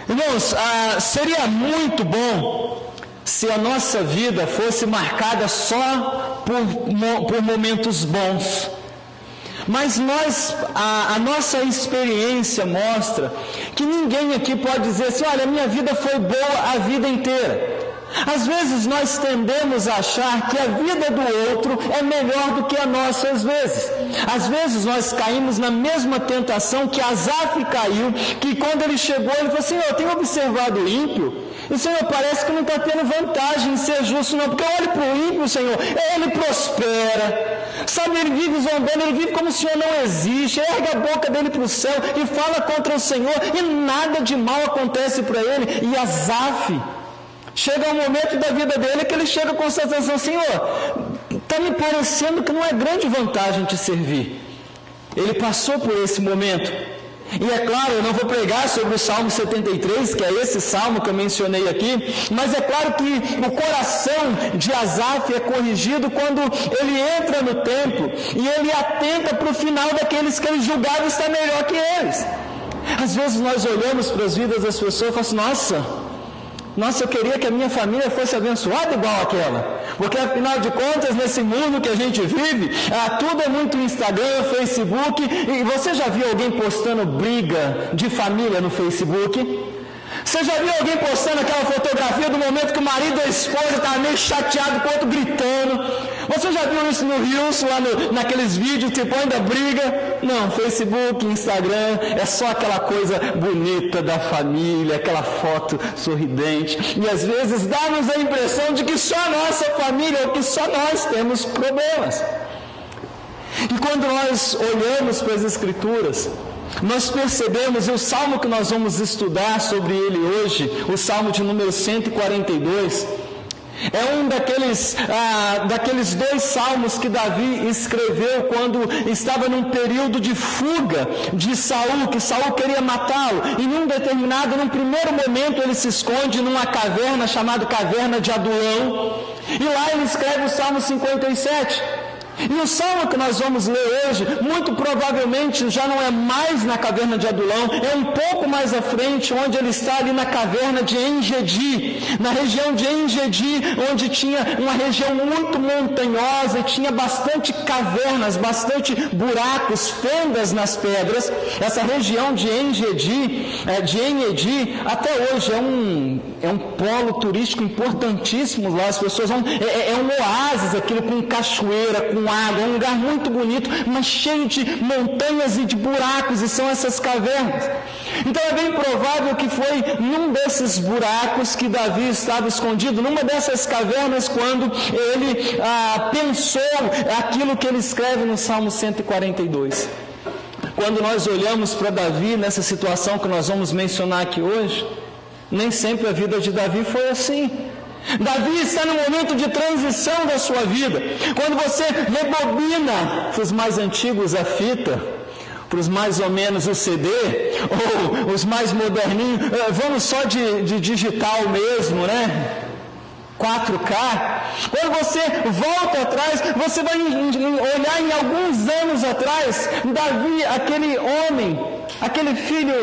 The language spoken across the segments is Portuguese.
Irmãos, seria muito bom se a nossa vida fosse marcada só por momentos bons. Mas a nossa experiência mostra que ninguém aqui pode dizer assim: olha, minha vida foi boa a vida inteira. Às vezes nós tendemos a achar que a vida do outro é melhor do que a nossa às vezes. Às vezes nós caímos na mesma tentação que Asaf caiu, que quando ele chegou, ele falou assim: eu tenho observado o ímpio, e o Senhor parece que não está tendo vantagem em ser justo não, porque eu olho para o ímpio, Senhor, ele prospera, sabe, ele vive zombando, ele vive como se o Senhor não existe, ergue a boca dele para o céu e fala contra o Senhor, e nada de mal acontece para ele. E Asaf, chega um momento da vida dele que ele chega com essa sensação: Senhor, está me parecendo que não é grande vantagem te servir. Ele passou por esse momento. E é claro, eu não vou pregar sobre o Salmo 73, que é esse salmo que eu mencionei aqui, mas é claro que o coração de Asaf é corrigido quando ele entra no templo e ele atenta para o final daqueles que ele julgava estar melhor que eles. Às vezes nós olhamos para as vidas das pessoas e falamos assim: nossa, eu queria que a minha família fosse abençoada igual aquela, porque afinal de contas, nesse mundo que a gente vive, tudo é muito Instagram, Facebook, e você já viu alguém postando briga de família no Facebook? Você já viu alguém postando aquela fotografia do momento que o marido ou a esposa está meio chateado com o outro gritando? Você já viu isso no Reels, lá naqueles vídeos que põe da briga? Não, Facebook, Instagram, é só aquela coisa bonita da família, aquela foto sorridente. E às vezes dá-nos a impressão de que só a nossa família, ou que só nós temos problemas. E quando nós olhamos para as Escrituras, nós percebemos, e o salmo que nós vamos estudar sobre ele hoje, o salmo de número 142, é um daqueles dois salmos que Davi escreveu quando estava num período de fuga de Saul, que Saul queria matá-lo, e num primeiro momento ele se esconde numa caverna chamada Caverna de Adulão, e lá ele escreve o Salmo 57. E o salmo que nós vamos ler hoje, muito provavelmente já não é mais na caverna de Adulão, é um pouco mais à frente, onde ele está ali na caverna de En-Gedi, na região de En-Gedi, onde tinha uma região muito montanhosa, e tinha bastante cavernas, bastante buracos, fendas nas pedras. Essa região de En-Gedi, até hoje é um polo turístico importantíssimo lá, as pessoas vão, é um oásis, aquilo com cachoeira, com água, um lugar muito bonito, mas cheio de montanhas e de buracos, e são essas cavernas. Então é bem provável que foi num desses buracos que Davi estava escondido, numa dessas cavernas, quando ele pensou aquilo que ele escreve no Salmo 142. Quando nós olhamos para Davi nessa situação que nós vamos mencionar aqui hoje, nem sempre a vida de Davi foi assim. Davi está no momento de transição da sua vida. Quando você rebobina, para os mais antigos a fita, para os mais ou menos o CD, ou os mais moderninhos, vamos só de digital mesmo, né? 4K, quando você volta atrás, você vai olhar em alguns anos atrás, Davi, aquele homem, aquele filho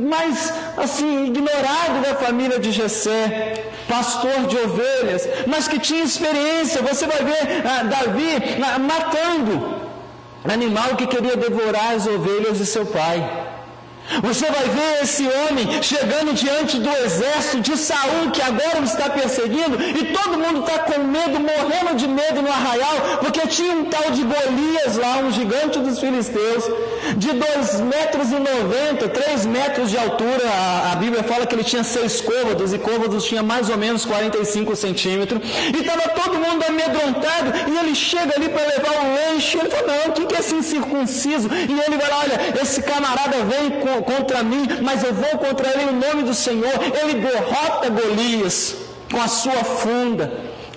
mais assim ignorado da família de Jessé, pastor de ovelhas, mas que tinha experiência. Você vai ver Davi matando animal que queria devorar as ovelhas de seu pai. Você vai ver esse homem chegando diante do exército de Saul, que agora o está perseguindo, e todo mundo está com medo, morrendo de medo no arraial, porque tinha um tal de Golias lá, um gigante dos filisteus, de 2,90 metros, 3 metros de altura. A Bíblia fala que ele tinha 6 côvados, e côvados tinha mais ou menos 45 centímetros, e estava todo mundo amedrontado, e ele chega ali para levar um lanche, ele fala: não, quem que é esse incircunciso? E ele vai lá: olha, esse camarada vem contra mim, mas eu vou contra ele em nome do Senhor. Ele derrota Golias com a sua funda,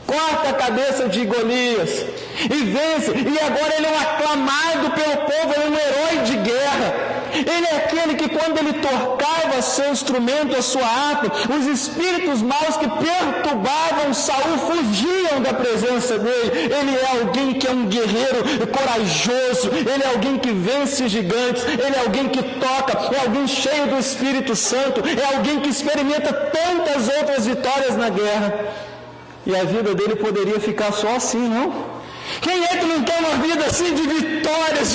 corta a cabeça de Golias e vence, e agora ele é um aclamado pelo povo, ele é um herói de guerra. Ele é aquele que, quando ele tocava seu instrumento, a sua harpa, os espíritos maus que perturbavam Saul fugiam da presença dele. Ele é alguém que é um guerreiro corajoso, ele é alguém que vence gigantes, ele é alguém que toca, é alguém cheio do Espírito Santo, é alguém que experimenta tantas outras vitórias na guerra. E a vida dele poderia ficar só assim, não? Quem é que não quer uma vida assim de vitórias,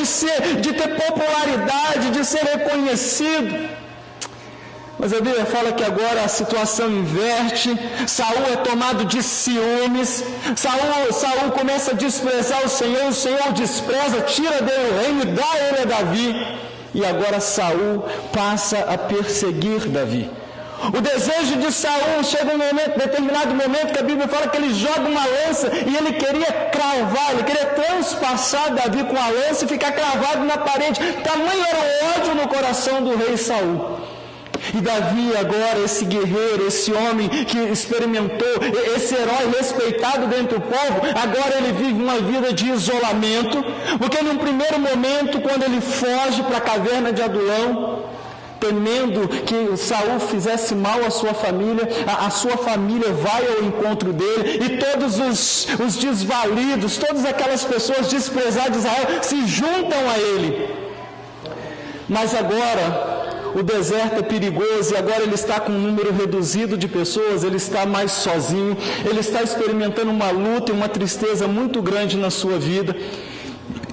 de ter popularidade, de ser reconhecido? Mas a Bíblia fala que agora a situação inverte. Saul é tomado de ciúmes. Saul começa a desprezar o Senhor despreza, tira dele o reino e dá ele a Davi. E agora Saul passa a perseguir Davi. O desejo de Saul chega um determinado momento que a Bíblia fala que ele joga uma lança e ele queria cravar, ele queria transpassar Davi com a lança e ficar cravado na parede. Tamanho era o ódio no coração do rei Saul. E Davi agora, esse guerreiro, esse homem que experimentou, esse herói respeitado dentro do povo, agora ele vive uma vida de isolamento, porque num primeiro momento, quando ele foge para a caverna de Adulão, temendo que Saul fizesse mal à sua família, a sua família vai ao encontro dele, e todos os desvalidos, todas aquelas pessoas desprezadas de Israel se juntam a ele. Mas agora o deserto é perigoso e agora ele está com um número reduzido de pessoas, ele está mais sozinho, ele está experimentando uma luta e uma tristeza muito grande na sua vida.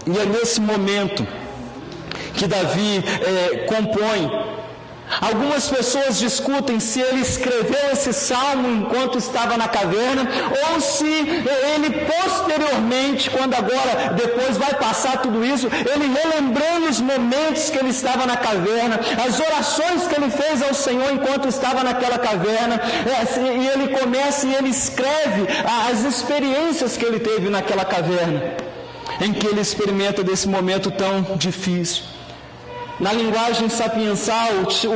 E é nesse momento que Davi compõe. Algumas pessoas discutem se ele escreveu esse salmo enquanto estava na caverna ou se ele posteriormente, quando agora depois vai passar tudo isso, ele relembrando os momentos que ele estava na caverna, as orações que ele fez ao Senhor enquanto estava naquela caverna, e ele começa e ele escreve as experiências que ele teve naquela caverna, em que ele experimenta desse momento tão difícil. Na linguagem sapiensal,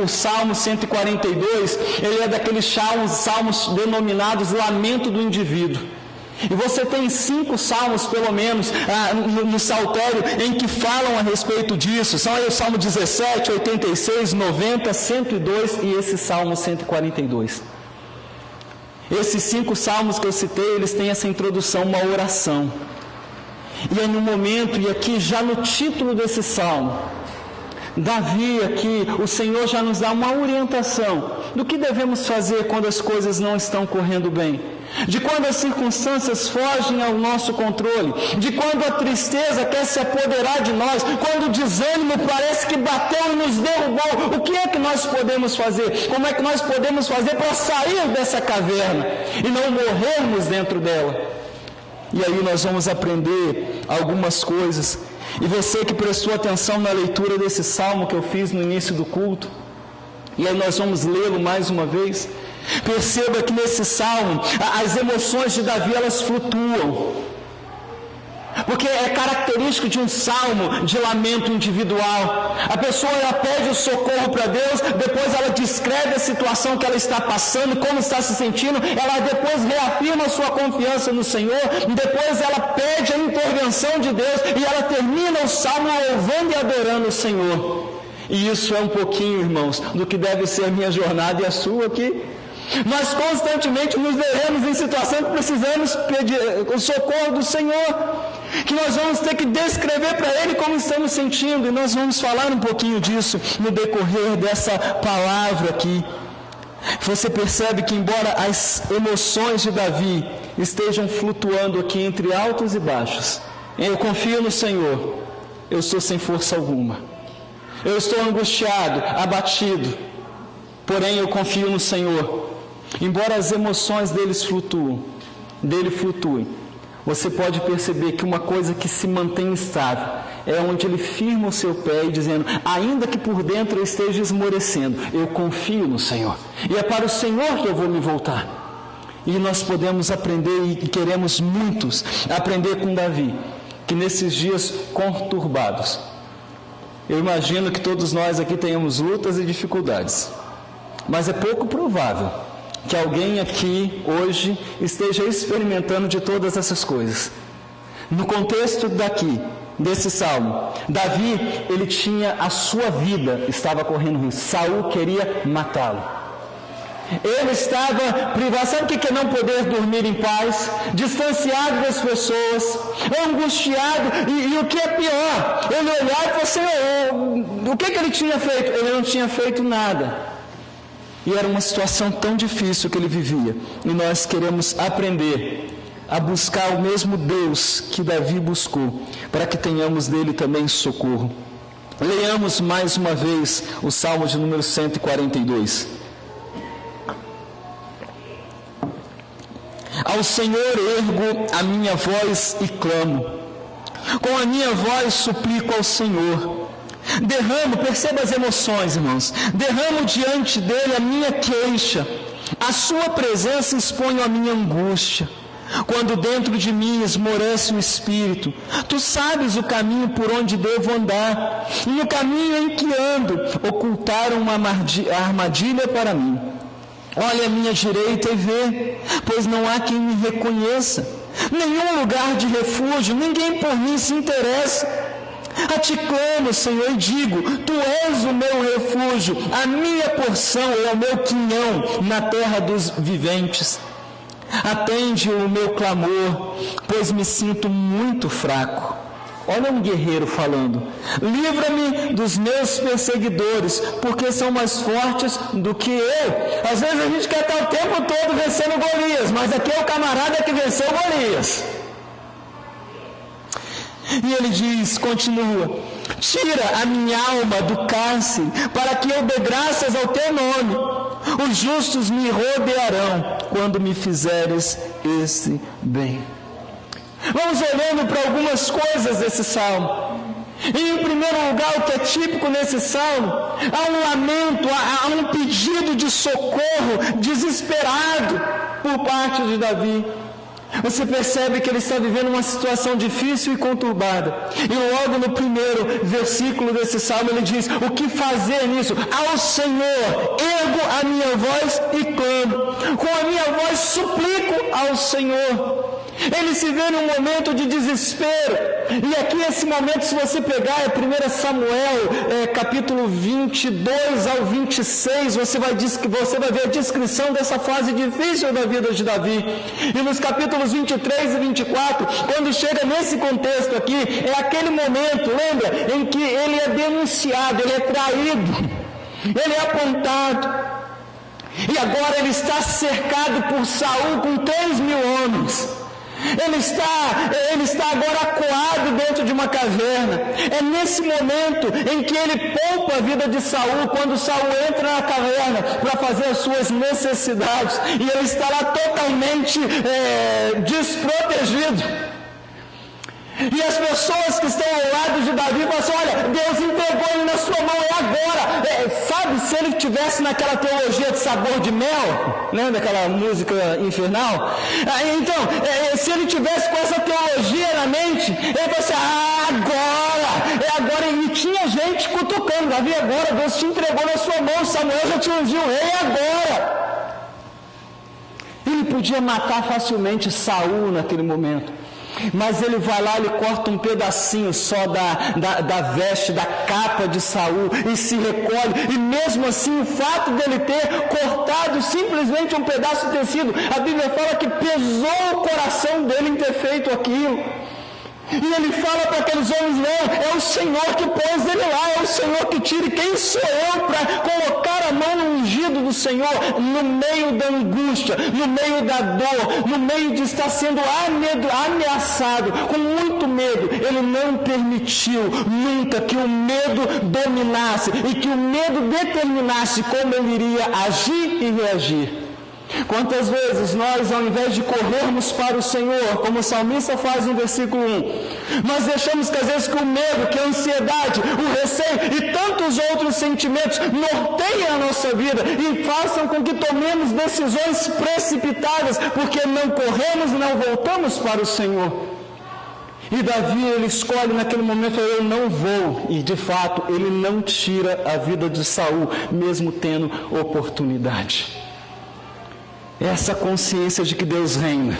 o Salmo 142, ele é daqueles salmos denominados lamento do indivíduo. E você tem 5 salmos, pelo menos, no saltério, em que falam a respeito disso. São aí o Salmo 17, 86, 90, 102 e esse Salmo 142. Esses 5 salmos que eu citei, eles têm essa introdução, uma oração. E é no momento, e aqui já no título desse salmo, Davi aqui, o Senhor já nos dá uma orientação do que devemos fazer quando as coisas não estão correndo bem, de quando as circunstâncias fogem ao nosso controle, de quando a tristeza quer se apoderar de nós, quando o desânimo parece que bateu e nos derrubou. O que é que nós podemos fazer? Como é que nós podemos fazer para sair dessa caverna e não morrermos dentro dela? E aí nós vamos aprender algumas coisas. E você que prestou atenção na leitura desse salmo que eu fiz no início do culto, e aí nós vamos lê-lo mais uma vez, perceba que nesse salmo, as emoções de Davi, elas flutuam, porque é característico de um salmo de lamento individual. A pessoa ela pede o socorro para Deus, depois ela descreve a situação que ela está passando, como está se sentindo, ela depois reafirma a sua confiança no Senhor, depois ela pede a intervenção de Deus e ela termina o salmo louvando e adorando o Senhor. E isso é um pouquinho, irmãos, do que deve ser a minha jornada e a sua aqui. Nós constantemente nos veremos em situação que precisamos pedir o socorro do Senhor, que nós vamos ter que descrever para Ele como estamos sentindo, e nós vamos falar um pouquinho disso no decorrer dessa palavra aqui. Você percebe que embora as emoções de Davi estejam flutuando aqui entre altos e baixos, eu confio no Senhor, eu estou sem força alguma, eu estou angustiado, abatido, porém eu confio no Senhor. Embora as emoções dele flutuem, você pode perceber que uma coisa que se mantém estável é onde ele firma o seu pé e dizendo, ainda que por dentro eu esteja esmorecendo, eu confio no Senhor. E é para o Senhor que eu vou me voltar. E nós podemos aprender, e queremos muitos aprender com Davi, que nesses dias conturbados, eu imagino que todos nós aqui tenhamos lutas e dificuldades, mas é pouco provável que alguém aqui hoje esteja experimentando de todas essas coisas. No contexto daqui, desse salmo. Davi, ele tinha a sua vida, estava correndo risco. Saul queria matá-lo. Ele estava privado. Sabe o que é não poder dormir em paz? Distanciado das pessoas, angustiado, e o que é pior, ele olhava e falou: Senhor, o que ele tinha feito? Ele não tinha feito nada. E era uma situação tão difícil que ele vivia. E nós queremos aprender a buscar o mesmo Deus que Davi buscou, para que tenhamos dele também socorro. Leiamos mais uma vez o Salmo de número 142. Ao Senhor ergo a minha voz e clamo, com a minha voz suplico ao Senhor. Derramo, perceba as emoções, irmãos, derramo diante dele a minha queixa, a sua presença exponho a minha angústia. Quando dentro de mim esmorece o espírito, tu sabes o caminho por onde devo andar, e no caminho em que ando, ocultaram uma armadilha para mim. Olha à minha direita e vê, pois não há quem me reconheça, nenhum lugar de refúgio, ninguém por mim se interessa. A ti clamo, Senhor, e digo, tu és o meu refúgio, a minha porção é o meu quinhão na terra dos viventes. Atende o meu clamor, pois me sinto muito fraco. Olha um guerreiro falando: livra-me dos meus perseguidores, porque são mais fortes do que eu. Às vezes a gente quer estar o tempo todo vencendo Golias, mas aqui é o camarada que venceu Golias. E ele diz, continua: tira a minha alma do cárcere, para que eu dê graças ao teu nome. Os justos me rodearão quando me fizeres esse bem. Vamos olhando para algumas coisas desse salmo. E em primeiro lugar, o que é típico nesse salmo, há um lamento, há um pedido de socorro desesperado por parte de Davi. Você percebe que ele está vivendo uma situação difícil e conturbada. E logo no primeiro versículo desse salmo ele diz: o que fazer nisso? Ao Senhor ergo a minha voz e clamo, com a minha voz suplico ao Senhor. Ele se vê num momento de desespero. E aqui esse momento, se você pegar, é 1 Samuel, capítulo 22 ao 26, você vai ver a descrição dessa fase difícil da vida de Davi. E nos capítulos 23 e 24, quando chega nesse contexto aqui, é aquele momento, lembra, em que ele é denunciado, ele é traído, ele é apontado. E agora ele está cercado por Saul com 3.000 homens. Ele está agora acuado dentro de uma caverna. É nesse momento em que ele poupa a vida de Saul, quando Saul entra na caverna para fazer as suas necessidades, e ele está lá totalmente desprotegido. E as pessoas que estão ao lado de Davi falam assim: olha, Deus entregou ele na sua mão, é agora. Sabe, se ele tivesse naquela teologia de sabor de mel, né, daquela música infernal, então, se ele tivesse com essa teologia na mente, ele fala assim: é agora. E tinha gente cutucando: Davi, agora, Deus te entregou na sua mão, Samuel já te ungiu, é agora. Ele podia matar facilmente Saul naquele momento. Mas ele vai lá, ele corta um pedacinho só da veste, da capa de Saul, e se recolhe, e mesmo assim o fato dele ter cortado simplesmente um pedaço de tecido, a Bíblia fala que pesou o coração dele em ter feito aquilo. E ele fala para aqueles homens: não, é o Senhor que pôs ele lá, é o Senhor que tira. E quem sou eu para colocar a mão no ungido do Senhor no meio da angústia, no meio da dor, no meio de estar sendo ameaçado, com muito medo? Ele não permitiu nunca que o medo dominasse e que o medo determinasse como ele iria agir e reagir. Quantas vezes nós, ao invés de corrermos para o Senhor, como o salmista faz no versículo 1, nós deixamos que às vezes que o medo, que a ansiedade, o receio e tantos outros sentimentos norteiem a nossa vida e façam com que tomemos decisões precipitadas, porque não corremos e não voltamos para o Senhor. E Davi, ele escolhe naquele momento: eu não vou. E de fato, ele não tira a vida de Saul, mesmo tendo oportunidade. Essa consciência de que Deus reina,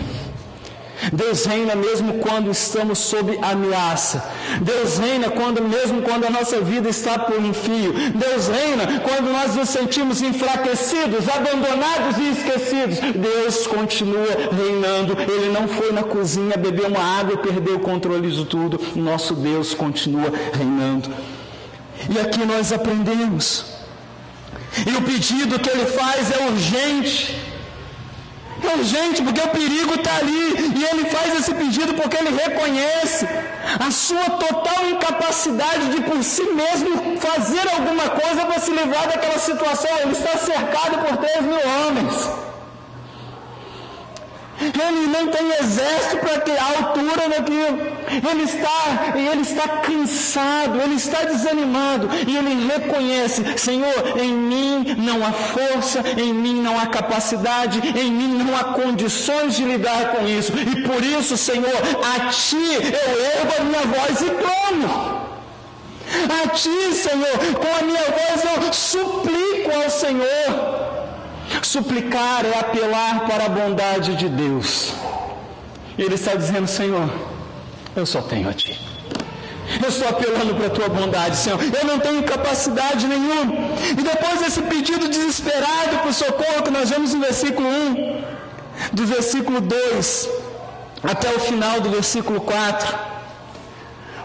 Deus reina mesmo quando estamos sob ameaça. Deus reina mesmo quando a nossa vida está por um fio. Deus reina quando nós nos sentimos enfraquecidos, abandonados e esquecidos. Deus continua reinando. Ele não foi na cozinha beber uma água e perdeu o controle de tudo. Nosso Deus continua reinando. E aqui nós aprendemos. E o pedido que ele faz é urgente. É urgente porque o perigo está ali. E ele faz esse pedido porque ele reconhece a sua total incapacidade de por si mesmo fazer alguma coisa para se livrar daquela situação. Ele está cercado por 3.000 homens. Ele não tem exército para a altura daquilo. Ele está cansado, ele está desanimado. E ele reconhece: Senhor, em mim não há força, em mim não há capacidade, em mim não há condições de lidar com isso. E por isso, Senhor, a Ti eu ergo a minha voz e clamo. A Ti, Senhor, com a minha voz eu suplico ao Senhor. Suplicar é apelar para a bondade de Deus. Ele está dizendo: Senhor, eu só tenho a Ti. Eu estou apelando para a Tua bondade, Senhor. Eu não tenho capacidade nenhuma. E depois desse pedido desesperado por socorro que nós vemos no versículo 1, do versículo 2 até o final do versículo 4,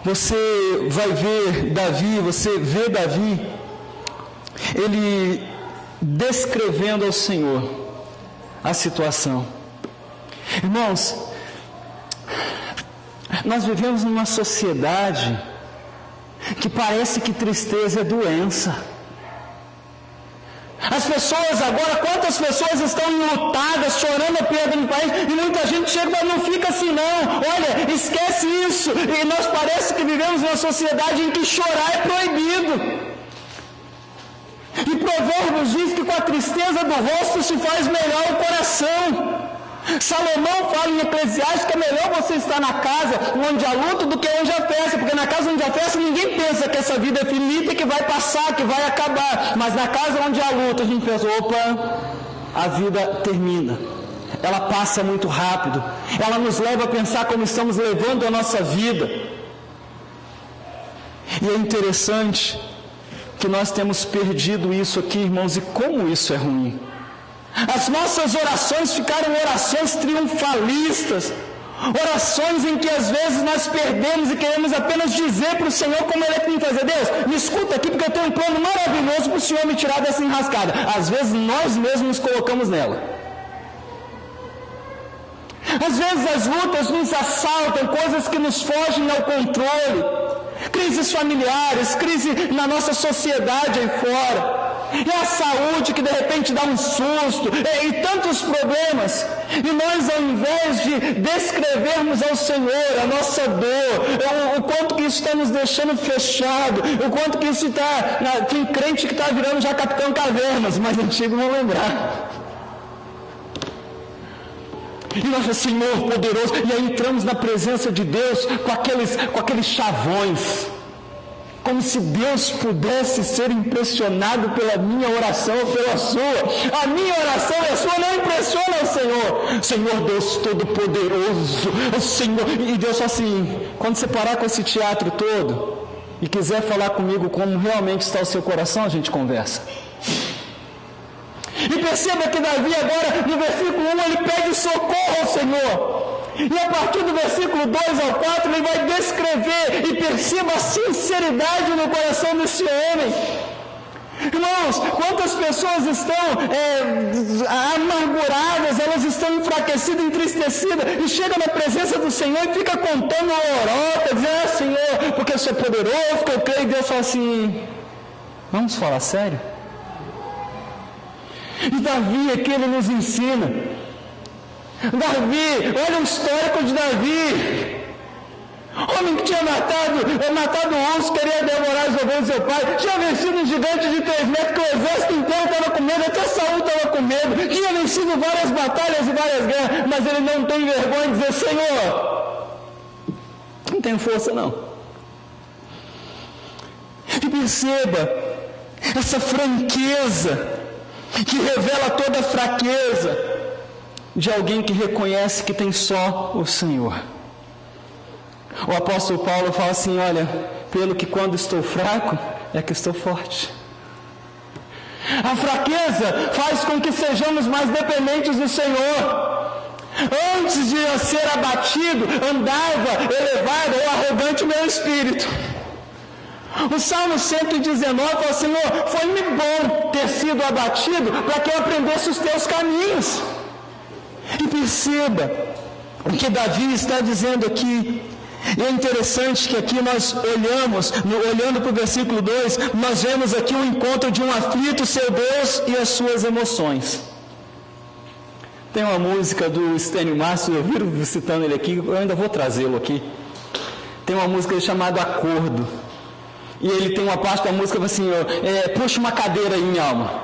você vai ver Davi, ele descrevendo ao Senhor a situação. Irmãos, nós vivemos numa sociedade que parece que tristeza é doença. As pessoas agora, quantas pessoas estão enlutadas, chorando a perda no país, e muita gente chega e fala: não fica assim não, olha, esquece isso. E nós parece que vivemos numa sociedade em que chorar é proibido. E Provérbios diz que com a tristeza do rosto se faz melhor o coração. Salomão fala em Eclesiastes que é melhor você estar na casa onde há luto do que onde há festa, porque na casa onde há festa ninguém pensa que essa vida é finita e que vai passar, que vai acabar, mas na casa onde há luto a gente pensa: opa, a vida termina, ela passa muito rápido, ela nos leva a pensar como estamos levando a nossa vida. E é interessante que nós temos perdido isso aqui, irmãos, e como isso é ruim. As nossas orações ficaram orações triunfalistas, orações em que às vezes nós perdemos e queremos apenas dizer para o Senhor como Ele tem que fazer. Deus, me escuta aqui porque eu tenho um plano maravilhoso para o Senhor me tirar dessa enrascada. Às vezes nós mesmos nos colocamos nela. Às vezes as lutas nos assaltam, coisas que nos fogem ao controle. Crises familiares, crise na nossa sociedade aí fora. É a saúde que de repente dá um susto, e tantos problemas. E nós, ao invés de descrevermos ao Senhor a nossa dor, o quanto que isso está nos deixando fechado, o quanto que isso está... Tem crente que está virando já Capitão Cavernas, mas antigo vão lembrar. E nós, Senhor poderoso, e aí entramos na presença de Deus com aqueles chavões, como se Deus pudesse ser impressionado pela minha oração ou pela sua. A minha oração e a sua não impressiona o Senhor. Senhor Deus Todo-Poderoso, o Senhor. E Deus fala assim: quando você parar com esse teatro todo e quiser falar comigo como realmente está o seu coração, a gente conversa. E perceba que Davi agora, no versículo 1, ele pede socorro ao Senhor. E a partir do versículo 2 ao 4, ele vai descrever, e perceba a sinceridade no coração desse homem. Irmãos, quantas pessoas estão amarguradas, elas estão enfraquecidas, entristecidas, e chegam na presença do Senhor e fica contando a lorota, dizendo: Senhor, porque eu sou poderoso, porque eu creio. E Deus fala assim: vamos falar sério? E Davi aqui ele nos ensina. Davi, olha o histórico de Davi. Homem que tinha matado um urso, queria devorar as ovelhas do seu pai, tinha vencido um gigante de 3 metros, que o exército inteiro estava com medo, até Saul estava com medo, tinha vencido várias batalhas e várias guerras, mas ele não tem vergonha de dizer: Senhor, não tenho força não. E perceba essa franqueza que revela toda a fraqueza. de alguém que reconhece que tem só o Senhor. O apóstolo Paulo fala assim: olha, pelo que quando estou fraco, é que estou forte. A fraqueza faz com que sejamos mais dependentes do Senhor. Antes de eu ser abatido, andava elevado ou arrogante o meu espírito. O Salmo 119 fala: Senhor, foi-me bom ter sido abatido para que eu aprendesse os teus caminhos. E perceba o que Davi está dizendo aqui. E é interessante que aqui nós olhando para o versículo 2, nós vemos aqui o encontro de um aflito, seu Deus e as suas emoções. Tem uma música do Stênio Márcio, eu vi citando ele aqui, eu ainda vou trazê-lo aqui. Tem uma música chamada Acordo. E ele tem uma parte da música assim: puxa uma cadeira aí, minha alma,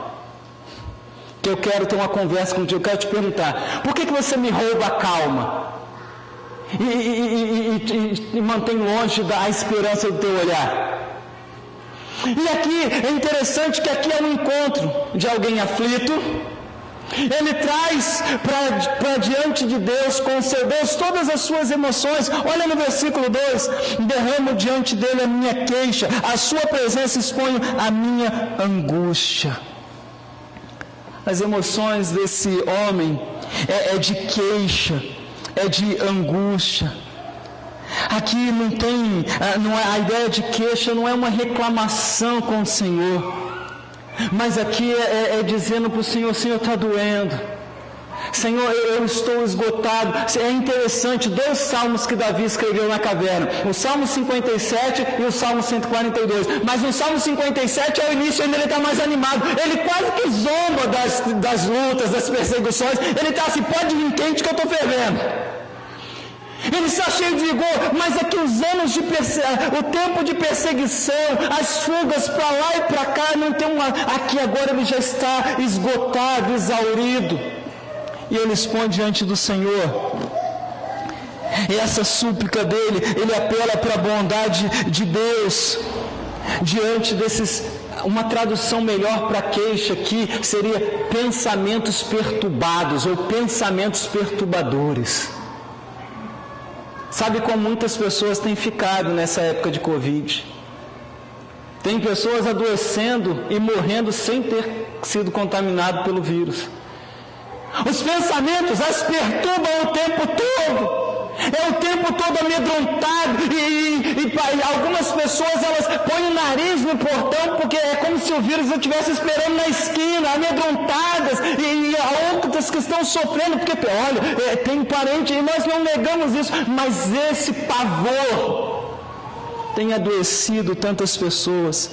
que eu quero ter uma conversa contigo, eu quero te perguntar, por que você me rouba a calma? E mantém longe da esperança do teu olhar. E aqui é interessante que aqui é um encontro de alguém aflito. Ele traz para diante de Deus, com o seu Deus, todas as suas emoções. Olha no versículo 2: derramo diante dele a minha queixa, a sua presença exponho a minha angústia. As emoções desse homem é de queixa, é de angústia. Aqui a ideia de queixa não é uma reclamação com o Senhor, mas aqui é dizendo para o Senhor: Senhor, está doendo, Senhor, eu estou esgotado. É interessante, 2 salmos que Davi escreveu na caverna, o Salmo 57 e o Salmo 142, mas no Salmo 57 ao início ainda ele está mais animado, ele quase que zomba das lutas, das perseguições, ele está assim: pode vir quente que eu estou fervendo. Ele está cheio de vigor, mas aqui os anos o tempo de perseguição, as fugas para lá e para cá, não tem aqui agora ele já está esgotado, exaurido. E ele expõe diante do Senhor. E essa súplica dele, ele apela para a bondade de Deus. Diante desses, uma tradução melhor para queixa aqui seria pensamentos perturbados ou pensamentos perturbadores. Sabe como muitas pessoas têm ficado nessa época de Covid? Tem pessoas adoecendo e morrendo sem ter sido contaminado pelo vírus. Os pensamentos as perturbam o tempo todo. É o tempo todo amedrontado. E algumas pessoas, elas põem o nariz no portão, porque é como se o vírus estivesse esperando na esquina, amedrontadas. E há outras que estão sofrendo, porque, olha, tem parente, e nós não negamos isso, mas esse pavor tem adoecido tantas pessoas.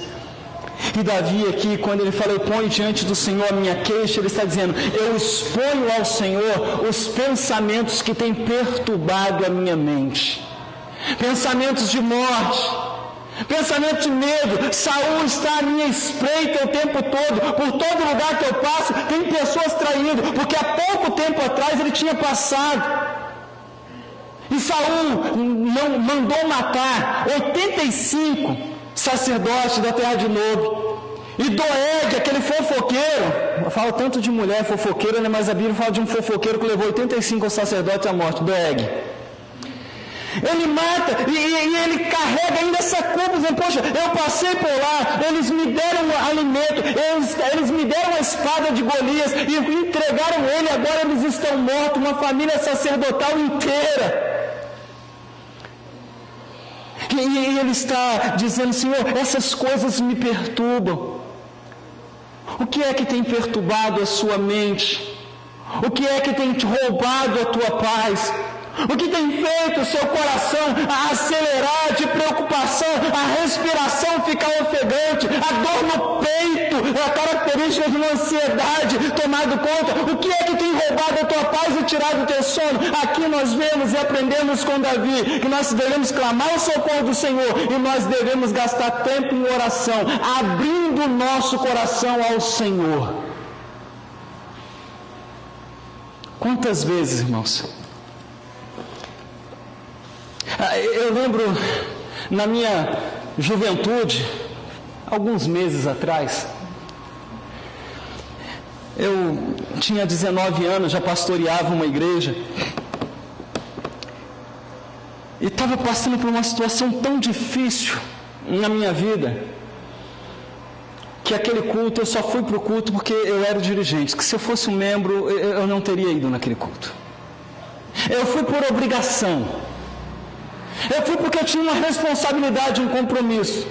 E Davi aqui, quando ele fala: eu ponho diante do Senhor a minha queixa, ele está dizendo: eu exponho ao Senhor os pensamentos que têm perturbado a minha mente. Pensamentos de morte, pensamento de medo. Saul está à minha espreita o tempo todo, por todo lugar que eu passo tem pessoas traindo, porque há pouco tempo atrás ele tinha passado. E Saul não mandou matar 85 sacerdotes da terra de Nob. E Doeg, aquele fofoqueiro, eu falo tanto de mulher fofoqueira, né? Mas a Bíblia fala de um fofoqueiro que levou 85 sacerdotes à morte, Doeg. Ele mata e ele carrega ainda essa culpa, dizendo: poxa, eu passei por lá, eles me deram alimento, eles me deram a espada de Golias e entregaram ele, agora eles estão mortos, uma família sacerdotal inteira. E ele está dizendo: Senhor, essas coisas me perturbam. O que é que tem perturbado a sua mente? O que é que tem te roubado a tua paz? O que tem feito o seu coração a acelerar de preocupação, a respiração ficar ofegante, a dor no peito, a característica de uma ansiedade tomado conta? O que é que tem roubado a tua paz e tirado o teu sono? Aqui nós vemos e aprendemos com Davi que nós devemos clamar o socorro do Senhor e nós devemos gastar tempo em oração, abrindo o nosso coração ao Senhor. Quantas vezes, irmãos? Eu lembro, na minha juventude, alguns meses atrás, Eu tinha 19 anos, já pastoreava uma igreja, e estava passando por uma situação tão difícil na minha vida, que aquele culto, eu só fui para o culto porque eu era o dirigente, que se eu fosse um membro, eu não teria ido naquele culto. Eu fui por obrigação, eu fui porque eu tinha uma responsabilidade, um compromisso.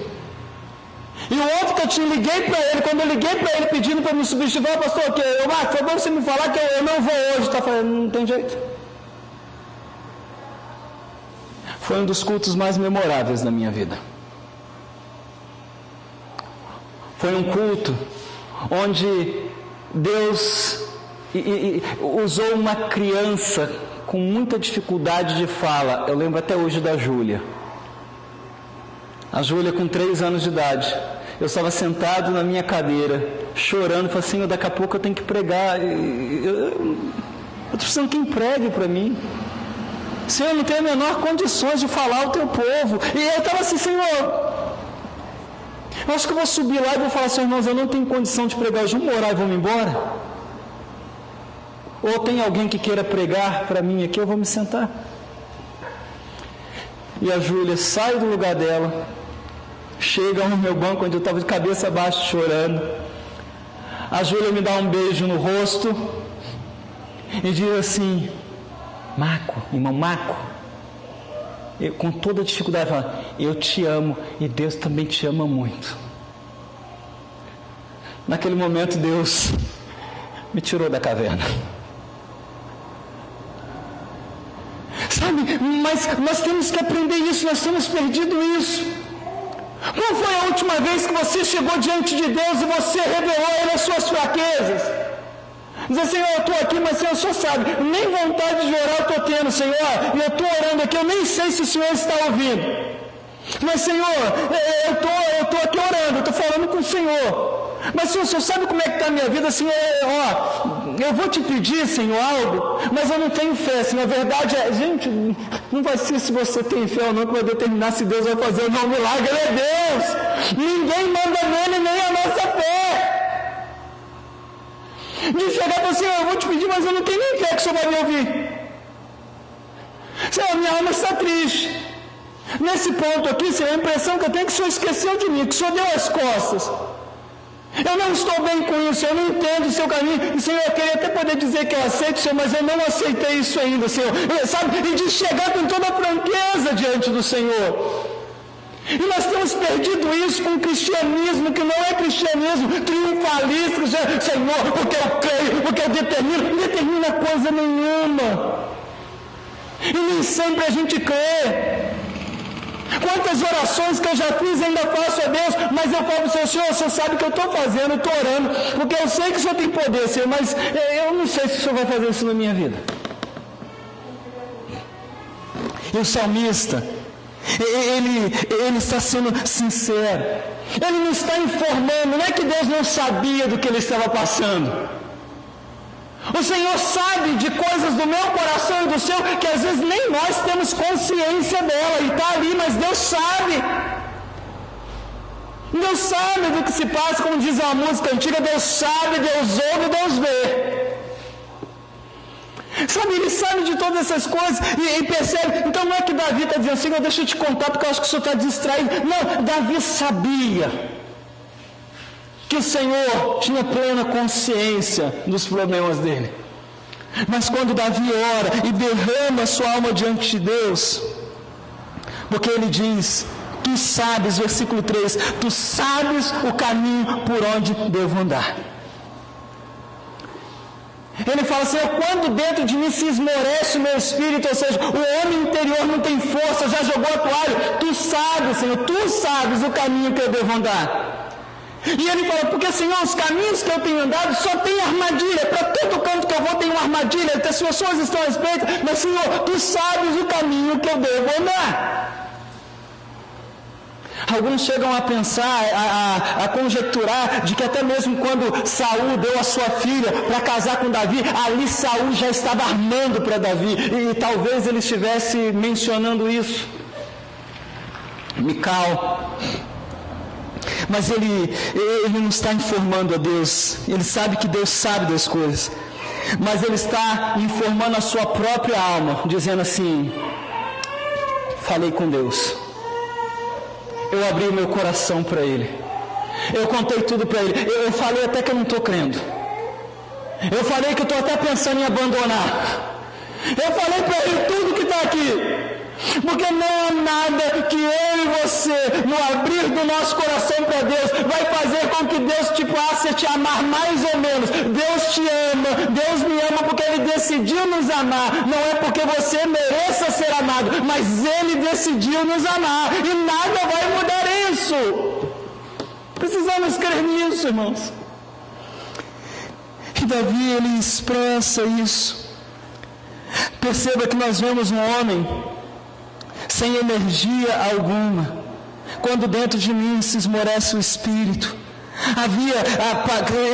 E o outro que eu liguei para ele, quando eu liguei para ele pedindo para me substituir, pastor, o quê? Marcos, por favor, você me falar que eu não vou hoje, está falando, não tem jeito. Foi um dos cultos mais memoráveis da minha vida. Foi um culto onde Deus usou uma criança com muita dificuldade de fala. Eu lembro até hoje da Júlia. A Júlia com 3 anos de idade. Eu estava sentado na minha cadeira, chorando, falei assim, daqui a pouco eu tenho que pregar. Eu estou precisando que quem pregue para mim. Senhor, eu não tenho a menor condições de falar ao teu povo. E eu estava assim, Senhor, eu acho que eu vou subir lá e vou falar assim, irmãos, eu não tenho condição de pregar, hoje vamos orar e vamos embora. Ou tem alguém que queira pregar para mim aqui, eu vou me sentar. E a Júlia sai do lugar dela, chega no meu banco onde eu estava de cabeça baixa chorando. A Júlia me dá um beijo no rosto e diz assim, Marco, irmão Marco, eu, com toda a dificuldade, fala, eu te amo e Deus também te ama muito. Naquele momento Deus me tirou da caverna. Sabe, mas nós temos que aprender isso, nós temos perdido isso. Qual foi a última vez que você chegou diante de Deus e você revelou a Ele as suas fraquezas? Dizer, Senhor, eu estou aqui, mas Senhor, o Senhor sabe, nem vontade de orar eu estou tendo, Senhor, e eu estou orando aqui, eu nem sei se o Senhor está ouvindo. Mas Senhor, eu estou aqui orando, eu estou falando com o Senhor. Mas Senhor, o Senhor sabe como é que está a minha vida? Senhor, eu vou te pedir, Senhor, algo, mas eu não tenho fé, Senhor. A verdade é, gente, não vai ser se você tem fé ou não que vai determinar se Deus vai fazer ou não o milagre. Ele é Deus. Ninguém manda nele, nem a nossa fé. De chegar para o Senhor, eu vou te pedir, mas eu não tenho nem fé que o Senhor vai me ouvir. Senhor, minha alma está triste. Nesse ponto aqui, Senhor, a impressão que eu tenho é que o Senhor esqueceu de mim, que o Senhor deu as costas. Eu não estou bem com isso, eu não entendo o seu caminho. E, Senhor, eu queria até poder dizer que eu aceito, Senhor, mas eu não aceitei isso ainda, Senhor. Sabe? E de chegar com toda a franqueza diante do Senhor. E nós temos perdido isso com o cristianismo, que não é cristianismo triunfalista, Senhor, porque eu creio, porque eu determino. Não determina coisa nenhuma. E nem sempre a gente crê. Quantas orações que eu já fiz ainda faço a Deus, mas eu falo para o Senhor, o Senhor sabe que eu estou fazendo, eu estou orando, porque eu sei que o Senhor tem poder, Senhor, mas eu não sei se o Senhor vai fazer isso na minha vida. E o salmista, ele está sendo sincero, ele não está informando, não é que Deus não sabia do que ele estava passando. O Senhor sabe de coisas do meu coração e do seu, que às vezes nem nós temos consciência dela, e está ali, mas Deus sabe. Deus sabe do que se passa, como diz a música antiga, Deus sabe, Deus ouve, Deus vê. Sabe, Ele sabe de todas essas coisas e percebe. Então não é que Davi está dizendo, Senhor, deixa eu te contar porque eu acho que o Senhor está distraído. Não, Davi sabia que o Senhor tinha plena consciência dos problemas dele. Mas quando Davi ora e derrama sua alma diante de Deus, porque ele diz, tu sabes, versículo 3, tu sabes o caminho por onde devo andar. Ele fala assim, quando dentro de mim se esmorece o meu espírito, ou seja, o homem interior não tem força, já jogou a toalha, tu sabes, Senhor, tu sabes o caminho que eu devo andar. E ele fala, porque Senhor, os caminhos que eu tenho andado só tem armadilha, para todo canto que eu vou tem uma armadilha, as pessoas estão a respeito, mas Senhor, tu sabes o caminho que eu devo andar. Alguns chegam a pensar, a conjecturar, de que até mesmo quando Saul deu a sua filha para casar com Davi, ali Saul já estava armando para Davi, e talvez ele estivesse mencionando isso. Mical. Mas ele não está informando a Deus. Ele sabe que Deus sabe das coisas. Mas ele está informando a sua própria alma, dizendo assim: falei com Deus. Eu abri o meu coração para Ele. Eu contei tudo para Ele. Eu falei até que eu não estou crendo. Eu falei que eu estou até pensando em abandonar. Eu falei para Ele tudo que está aqui. Porque não há nada que eu e você, no abrir do nosso coração para Deus, vai fazer com que Deus te passe a te amar mais ou menos. Deus te ama, Deus me ama porque Ele decidiu nos amar. Não é porque você mereça ser amado, mas Ele decidiu nos amar. E nada vai mudar isso. Precisamos crer nisso, irmãos. E Davi, ele expressa isso. Perceba que nós vemos um homem sem energia alguma, quando dentro de mim se esmorece o espírito.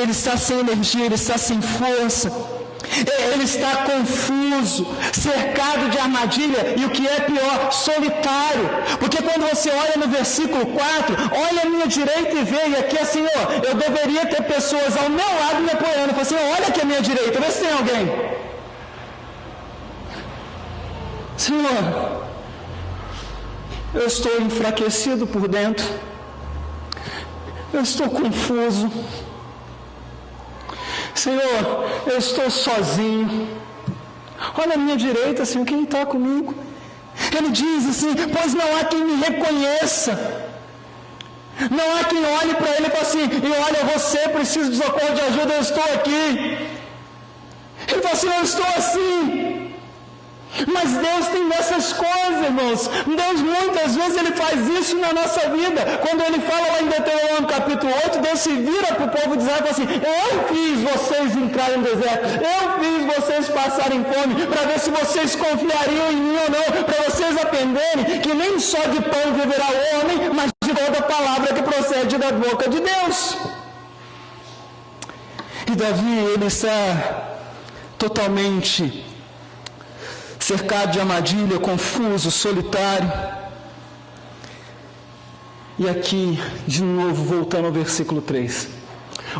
Ele está sem energia, ele está sem força, ele está confuso, cercado de armadilha e o que é pior, solitário. Porque quando você olha no versículo 4, olha à minha direita e vê, e aqui é assim, eu deveria ter pessoas ao meu lado me apoiando. Fala assim, olha aqui à minha direita, vê se tem alguém. Senhor, eu estou enfraquecido por dentro, eu estou confuso, Senhor, eu estou sozinho. Olha à minha direita, Senhor, quem está comigo? Ele diz assim, pois não há quem me reconheça, não há quem olhe para ele e fale assim, e olha, você precisa de socorro, de ajuda, eu estou aqui. Ele fala assim, eu estou assim. Mas Deus tem dessas coisas, irmãos. Deus muitas vezes Ele faz isso na nossa vida. Quando Ele fala lá em Deuteronômio capítulo 8, Deus se vira para o povo de Israel e fala assim, eu fiz vocês entrarem no deserto, eu fiz vocês passarem fome, para ver se vocês confiariam em mim ou não, para vocês aprenderem que nem só de pão viverá o homem, mas de toda palavra que procede da boca de Deus. E Davi, ele está totalmente cercado de armadilha, confuso, solitário. E aqui, de novo, voltando ao versículo 3.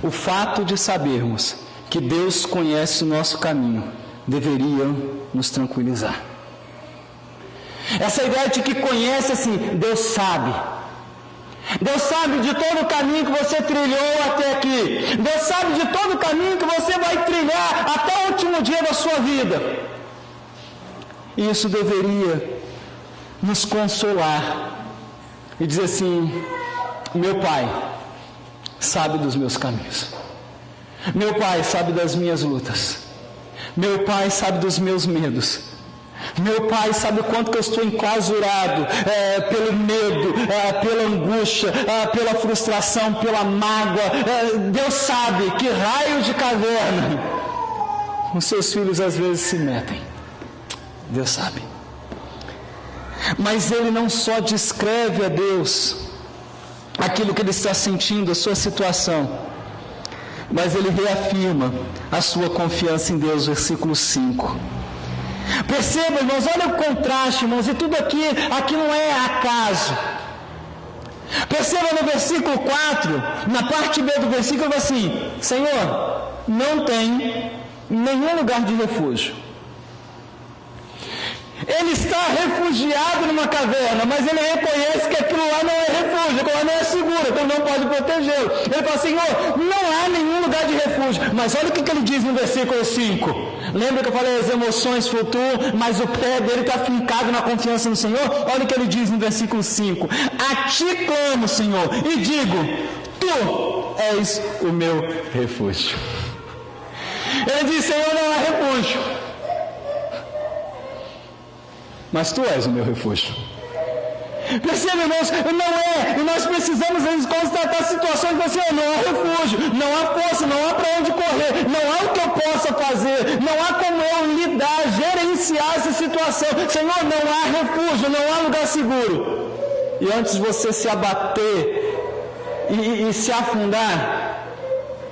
O fato de sabermos que Deus conhece o nosso caminho deveria nos tranquilizar. Essa ideia de que conhece, assim, Deus sabe. Deus sabe de todo o caminho que você trilhou até aqui. Deus sabe de todo o caminho que você vai trilhar até o último dia da sua vida. E isso deveria nos consolar e dizer assim, meu Pai sabe dos meus caminhos, meu Pai sabe das minhas lutas, meu Pai sabe dos meus medos, meu Pai sabe o quanto que eu estou enclausurado pelo medo, pela angústia, pela frustração, pela mágoa. Deus sabe que raios de caverna os seus filhos às vezes se metem. Deus sabe. Mas ele não só descreve a Deus aquilo que ele está sentindo, a sua situação, mas ele reafirma a sua confiança em Deus, versículo 5. Perceba, irmãos, olha o contraste, irmãos, e tudo aqui não é acaso. Perceba no versículo 4, na parte B do versículo, assim, Senhor, não tem nenhum lugar de refúgio. Ele está refugiado numa caverna, mas ele reconhece que aquilo lá não é refúgio, aquilo lá não é seguro, que ele não pode protegê-lo. Ele fala, Senhor, não há nenhum lugar de refúgio. Mas olha o que ele diz no versículo 5. Lembra que eu falei, as emoções flutuam, mas o pé dele está fincado na confiança no Senhor? Olha o que ele diz no versículo 5. A ti clamo, Senhor, e digo, tu és o meu refúgio. Ele diz, Senhor, não há refúgio, mas tu és o meu refúgio. Perceba, irmãos, e nós precisamos vezes constatar situações assim, não há refúgio, não há força, não há para onde correr, não há o que eu possa fazer, não há como eu lidar, gerenciar essa situação. Senhor, não há refúgio, não há lugar seguro. E antes de você se abater e se afundar,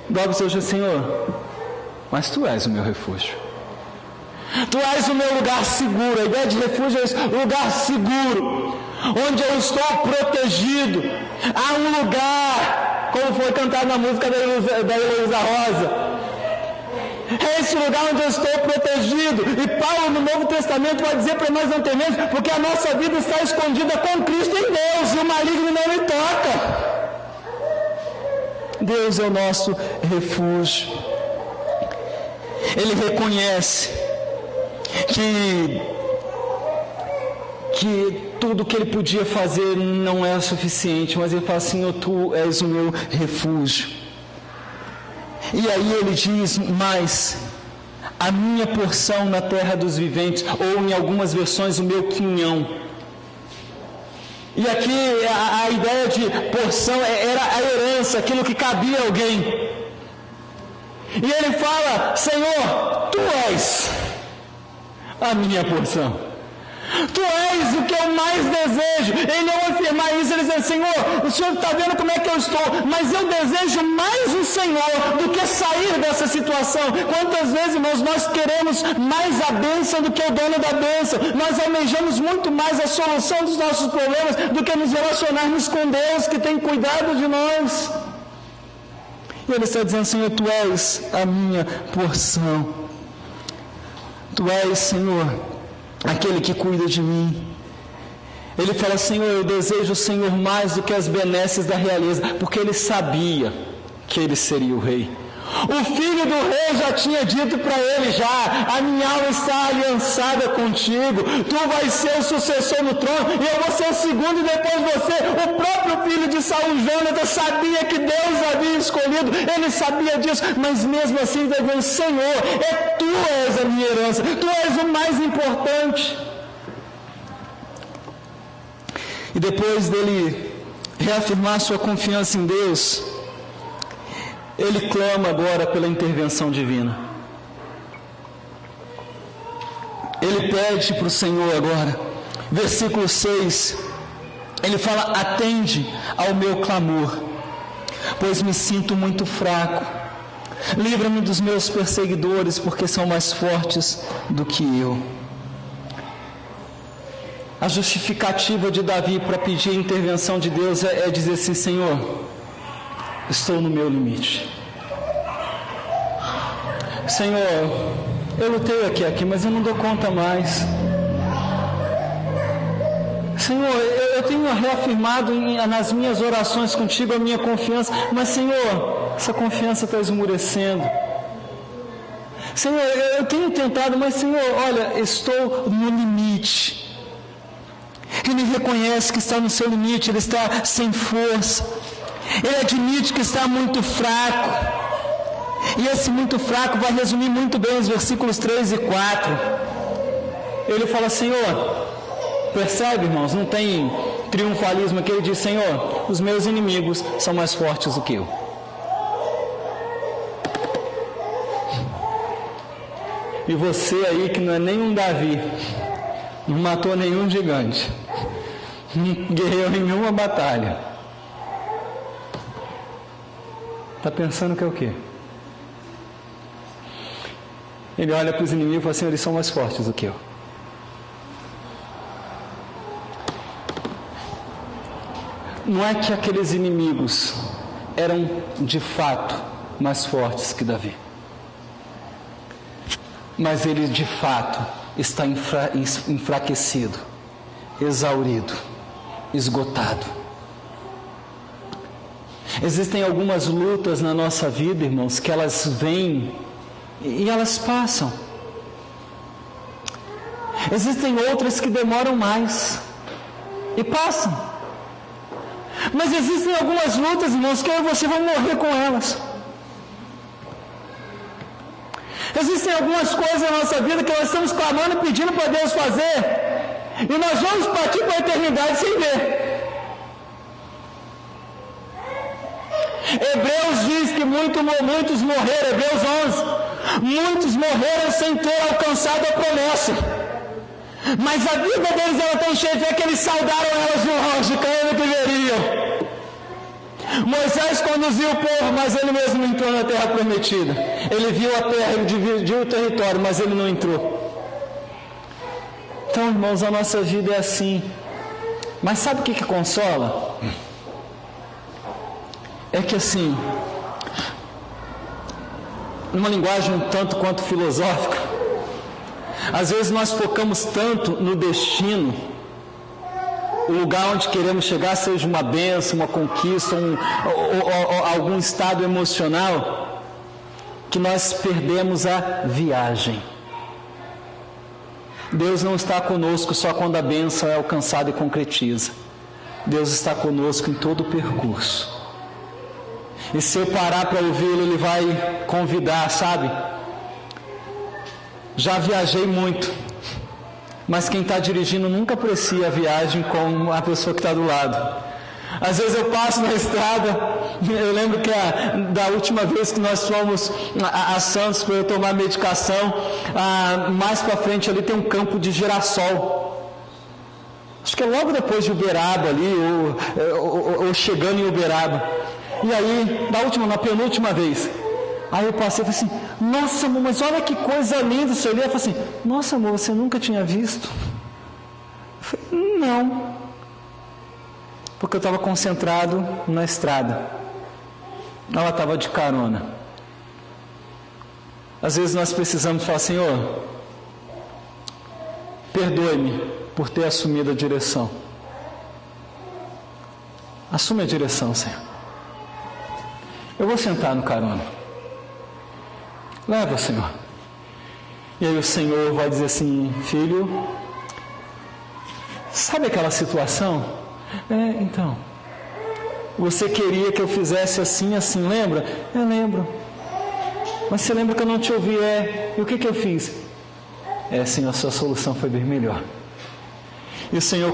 dobra o seu jeito, Senhor, mas tu és o meu refúgio. Tu és o meu lugar seguro. A ideia de refúgio é isso, lugar seguro, onde eu estou protegido. Há um lugar como foi cantado na música da Heloísa Rosa. É esse lugar onde eu estou protegido. E Paulo no Novo Testamento vai dizer para nós não temermos, porque a nossa vida está escondida com Cristo em Deus, e o maligno não lhe toca. Deus é o nosso refúgio. Ele reconhece que tudo que ele podia fazer não é o suficiente, mas ele fala: Senhor, tu és o meu refúgio. E aí ele diz mais: a minha porção na terra dos viventes, ou em algumas versões, o meu quinhão. E aqui a ideia de porção era a herança, aquilo que cabia a alguém. E ele fala: Senhor, tu és a minha porção. Tu és o que eu mais desejo. Ele ao afirmar isso, ele diz: Senhor, o Senhor está vendo como é que eu estou, mas eu desejo mais o Senhor do que sair dessa situação. Quantas vezes, irmãos, nós queremos mais a bênção do que o dono da bênção. Nós almejamos muito mais a solução dos nossos problemas do que nos relacionarmos com Deus, que tem cuidado de nós. E ele está dizendo: Senhor, tu és a minha porção. Tu és, Senhor, aquele que cuida de mim. Ele fala: Senhor, eu desejo o Senhor mais do que as benesses da realeza, porque ele sabia que ele seria o rei. O filho do rei já tinha dito para ele a minha alma está aliançada contigo, tu vais ser o sucessor no trono, e eu vou ser o segundo depois de você. O próprio filho de Saul, Jônatas, sabia que Deus havia escolhido, ele sabia disso, mas mesmo assim ele dizia: Senhor, tu és a minha herança, tu és o mais importante. E depois dele reafirmar sua confiança em Deus, ele clama agora pela intervenção divina. Ele pede para o Senhor agora. Versículo 6, ele fala: atende ao meu clamor, pois me sinto muito fraco. Livra-me dos meus perseguidores, porque são mais fortes do que eu. A justificativa de Davi para pedir a intervenção de Deus é dizer assim: Senhor, estou no meu limite. Senhor, eu lutei aqui, mas eu não dou conta mais. Senhor, eu tenho reafirmado nas minhas orações contigo a minha confiança, mas Senhor, essa confiança está esmurecendo. Senhor, eu tenho tentado, mas Senhor, olha, estou no limite. Ele reconhece que está no seu limite, ele está sem força. Ele admite que está muito fraco. E esse muito fraco vai resumir muito bem os versículos 3 e 4. Ele fala: Senhor, percebe, irmãos, não tem triunfalismo aqui. Ele diz: Senhor, os meus inimigos são mais fortes do que eu. E você aí que não é nem um Davi, não matou nenhum gigante, não guerreou nenhuma batalha, está pensando que é o quê? Ele olha para os inimigos e fala assim: eles são mais fortes do que eu. Não é que aqueles inimigos eram de fato mais fortes que Davi, mas ele de fato está enfraquecido, exaurido, esgotado. Existem algumas lutas na nossa vida, irmãos, que elas vêm e elas passam. Existem outras que demoram mais e passam. Mas existem algumas lutas, irmãos, que eu e você vamos morrer com elas. Existem algumas coisas na nossa vida que nós estamos clamando e pedindo para Deus fazer, e nós vamos partir para a eternidade sem ver. Hebreus diz que muitos morreram, Hebreus 11, muitos morreram sem ter alcançado a promessa, mas a vida deles era tão cheia de fé que eles saudaram elas de longe, crendo que veriam. Moisés conduziu o povo, mas ele mesmo não entrou na terra prometida. Ele viu a terra, ele dividiu o território, mas ele não entrou. Então, irmãos, a nossa vida é assim. Mas sabe o que consola? é que assim, numa linguagem um tanto quanto filosófica, às vezes nós focamos tanto no destino, o lugar onde queremos chegar, seja uma bênção, uma conquista, ou algum estado emocional, que nós perdemos a viagem. Deus não está conosco só quando a bênção é alcançada e concretiza. Deus está conosco em todo o percurso. E se eu parar para ouvi-lo, Ele vai convidar, sabe? Já viajei muito, mas quem está dirigindo nunca aprecia a viagem como a pessoa que está do lado. Às vezes eu passo na estrada, eu lembro que da última vez que nós fomos a Santos para eu tomar medicação, mais para frente ali tem um campo de girassol. Acho que é logo depois de Uberaba ali, ou chegando em Uberaba. E aí, na penúltima vez, aí eu passei e falei assim, nossa amor, mas olha que coisa linda. Você olhou e falou assim, nossa amor, você nunca tinha visto? Eu falei, não. Porque eu estava concentrado na estrada. Ela estava de carona. Às vezes nós precisamos falar, Senhor, perdoe-me por ter assumido a direção. Assume a direção, Senhor. Eu vou sentar no carona. Leva, Senhor. E aí o Senhor vai dizer assim, filho, sabe aquela situação? Então, você queria que eu fizesse assim, assim, lembra? Eu lembro. Mas você lembra que eu não te ouvi? E o que eu fiz? Senhor, a sua solução foi bem melhor. E o Senhor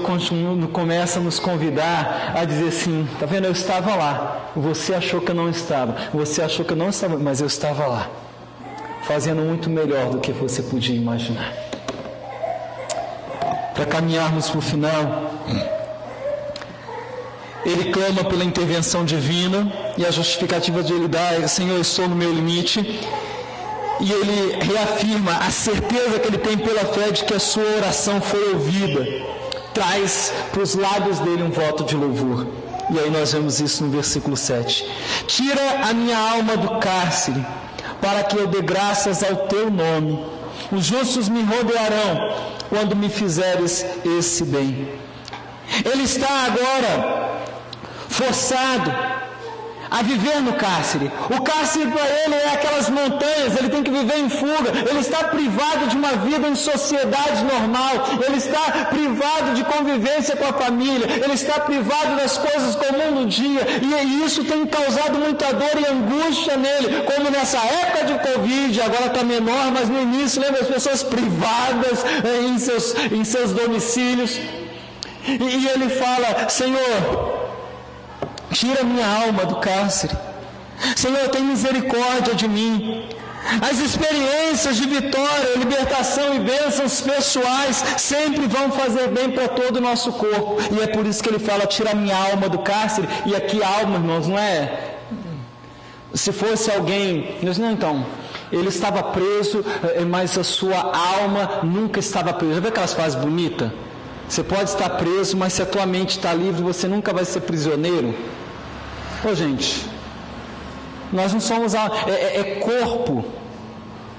começa a nos convidar a dizer assim, tá vendo? Eu estava lá. Você achou que eu não estava. Você achou que eu não estava, mas eu estava lá. Fazendo muito melhor do que você podia imaginar. Para caminharmos para o final, ele clama pela intervenção divina, e a justificativa de ele dar é, Senhor, eu estou no meu limite. E ele reafirma a certeza que ele tem pela fé de que a sua oração foi ouvida. Traz para os lábios dele um voto de louvor. E aí nós vemos isso no versículo 7. Tira a minha alma do cárcere, para que eu dê graças ao teu nome. Os justos me rodearão quando me fizeres esse bem. Ele está agora forçado a viver no cárcere. O cárcere para ele é aquelas montanhas, ele tem que viver em fuga, ele está privado de uma vida em sociedade normal, ele está privado de convivência com a família, ele está privado das coisas comuns do dia, e isso tem causado muita dor e angústia nele, como nessa época de Covid, agora está menor, mas no início, lembra, as pessoas privadas em seus domicílios, e ele fala, Senhor, tira minha alma do cárcere. Senhor, tem misericórdia de mim. As experiências de vitória, libertação e bênçãos pessoais sempre vão fazer bem para todo o nosso corpo. E é por isso que ele fala, tira minha alma do cárcere. E aqui alma, irmãos, não é... Se fosse alguém... Não, então... Ele estava preso, mas a sua alma nunca estava presa. Já viu aquelas frases bonitas? Você pode estar preso, mas se a tua mente está livre, você nunca vai ser prisioneiro. Gente, nós não somos alma, é corpo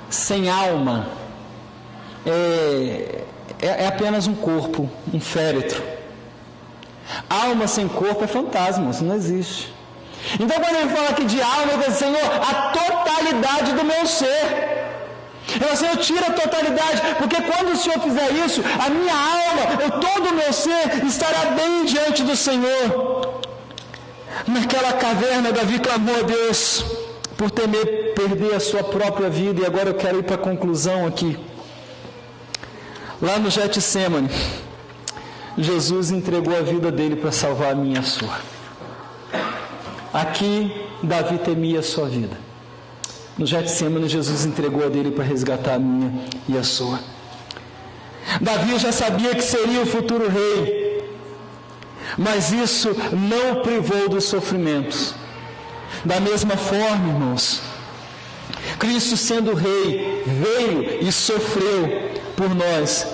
sem alma, é apenas um corpo, um féretro. Alma sem corpo é fantasma, isso não existe. Então quando ele fala aqui de alma, ele diz, Senhor, a totalidade do meu ser. Senhor, tira a totalidade, porque quando o Senhor fizer isso, a minha alma, todo o meu ser estará bem diante do Senhor. Naquela caverna, Davi clamou a Deus por temer perder a sua própria vida, e agora eu quero ir para a conclusão aqui. Lá no Getsêmani, Jesus entregou a vida dele para salvar a minha e a sua. Aqui, Davi temia a sua vida. No Getsêmani, Jesus entregou a dele para resgatar a minha e a sua. Davi já sabia que seria o futuro rei, mas isso não o privou dos sofrimentos. Da mesma forma, irmãos, Cristo sendo rei, veio e sofreu por nós,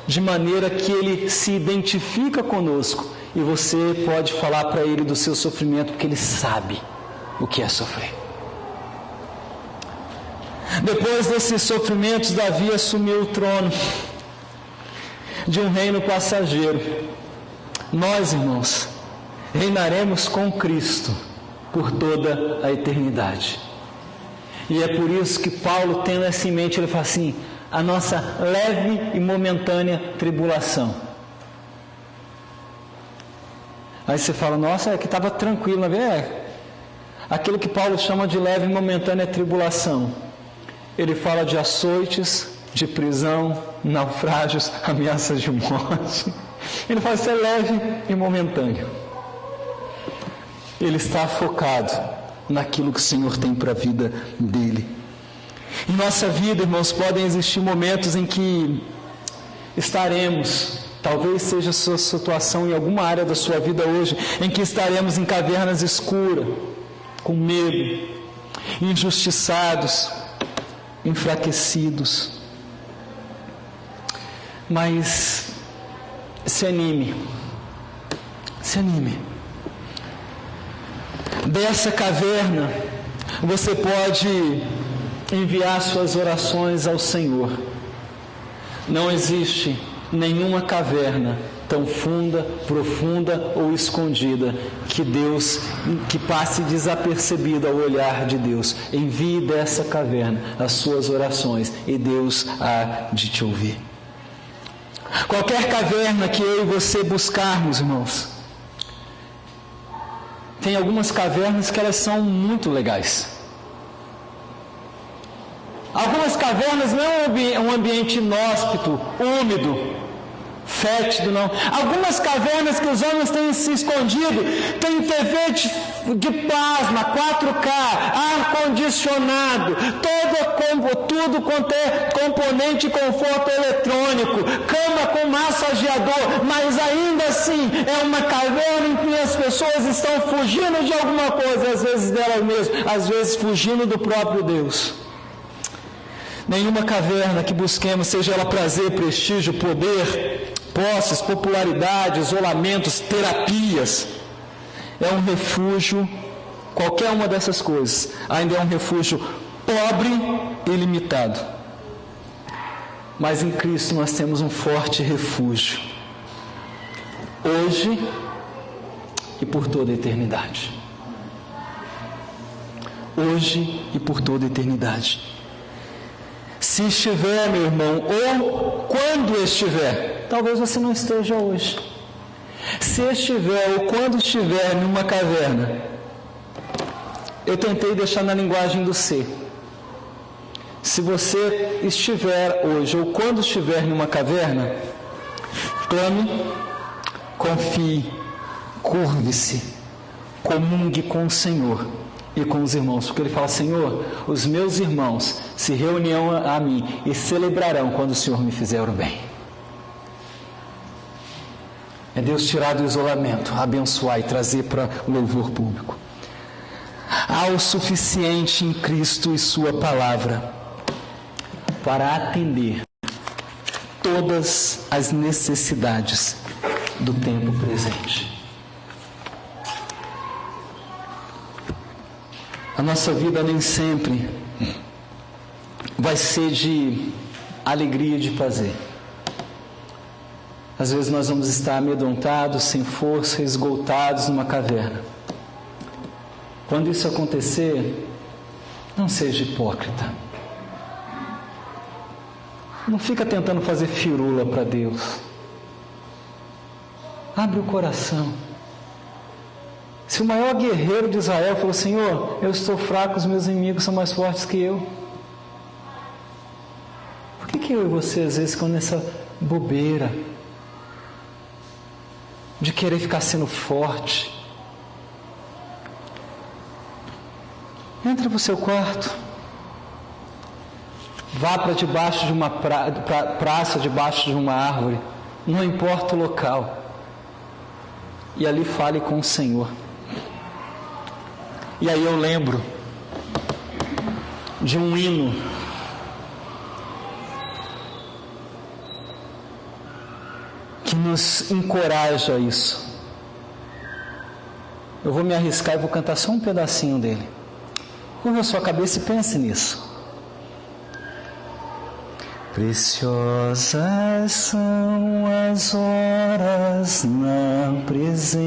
de maneira que ele se identifica conosco, e você pode falar para ele do seu sofrimento, porque ele sabe. o que é sofrer. Depois desses sofrimentos, Davi assumiu o trono de um reino passageiro. Nós, irmãos, reinaremos com Cristo por toda a eternidade. E é por isso que Paulo, tendo isso em mente, ele fala assim: a nossa leve e momentânea tribulação. Aí você fala: nossa, é que estava tranquilo, não é? Aquilo que Paulo chama de leve e momentânea tribulação. Ele fala de açoites, de prisão, naufrágios, ameaças de morte. Ele fala: isso é leve e momentâneo. Ele está focado naquilo que o Senhor tem para a vida dele. Em nossa vida, irmãos, podem existir momentos em que estaremos, talvez seja a sua situação em alguma área da sua vida hoje, em que estaremos em cavernas escuras, com medo, injustiçados, enfraquecidos. Mas se anime. Dessa caverna, você pode enviar suas orações ao Senhor. Não existe nenhuma caverna tão funda, profunda ou escondida que passe desapercebida ao olhar de Deus. Envie dessa caverna as suas orações e Deus há de te ouvir. Qualquer caverna que eu e você buscarmos, irmãos, tem algumas cavernas que elas são muito legais. Algumas cavernas não é um ambiente inóspito, úmido, fétido, não. Algumas cavernas que os homens têm se escondido, tem TV de plasma, 4K, ar-condicionado, tudo quanto é componente de conforto eletrônico, cama com massageador, mas ainda assim é uma caverna em que as pessoas estão fugindo de alguma coisa, às vezes delas mesmas, às vezes fugindo do próprio Deus. Nenhuma caverna que busquemos, seja ela prazer, prestígio, poder, posses, popularidade, isolamentos, terapias, é um refúgio, qualquer uma dessas coisas, ainda é um refúgio pobre e limitado. Mas em Cristo nós temos um forte refúgio, hoje e por toda a eternidade. Hoje e por toda a eternidade. Se estiver, meu irmão, ou quando estiver, talvez você não esteja hoje. Se estiver ou quando estiver numa caverna, eu tentei deixar na linguagem do ser. Se você estiver hoje ou quando estiver numa caverna, clame, confie, curve-se, comungue com o Senhor e com os irmãos, porque ele fala: Senhor, os meus irmãos se reunirão a mim e celebrarão quando o Senhor me fizer o bem. É Deus tirar do isolamento, abençoar e trazer para o louvor público. Há o suficiente em Cristo e sua palavra para atender todas as necessidades do tempo presente. A nossa vida nem sempre vai ser de alegria e de prazer. Às vezes nós vamos estar amedrontados, sem força, esgotados numa caverna. Quando isso acontecer, não seja hipócrita. Não fica tentando fazer firula para Deus. Abre o coração. Se o maior guerreiro de Israel falou: Senhor, eu estou fraco, os meus inimigos são mais fortes que eu. Por que eu e você às vezes ficamos nessa bobeira de querer ficar sendo forte? Entra para o seu quarto. Vá para debaixo de uma praça, debaixo de uma árvore, não importa o local, e ali fale com o Senhor. E aí eu lembro de um hino que nos encoraja a isso. Eu vou me arriscar e vou cantar só um pedacinho dele. Curva a sua cabeça e pense nisso. Preciosas são as horas na presença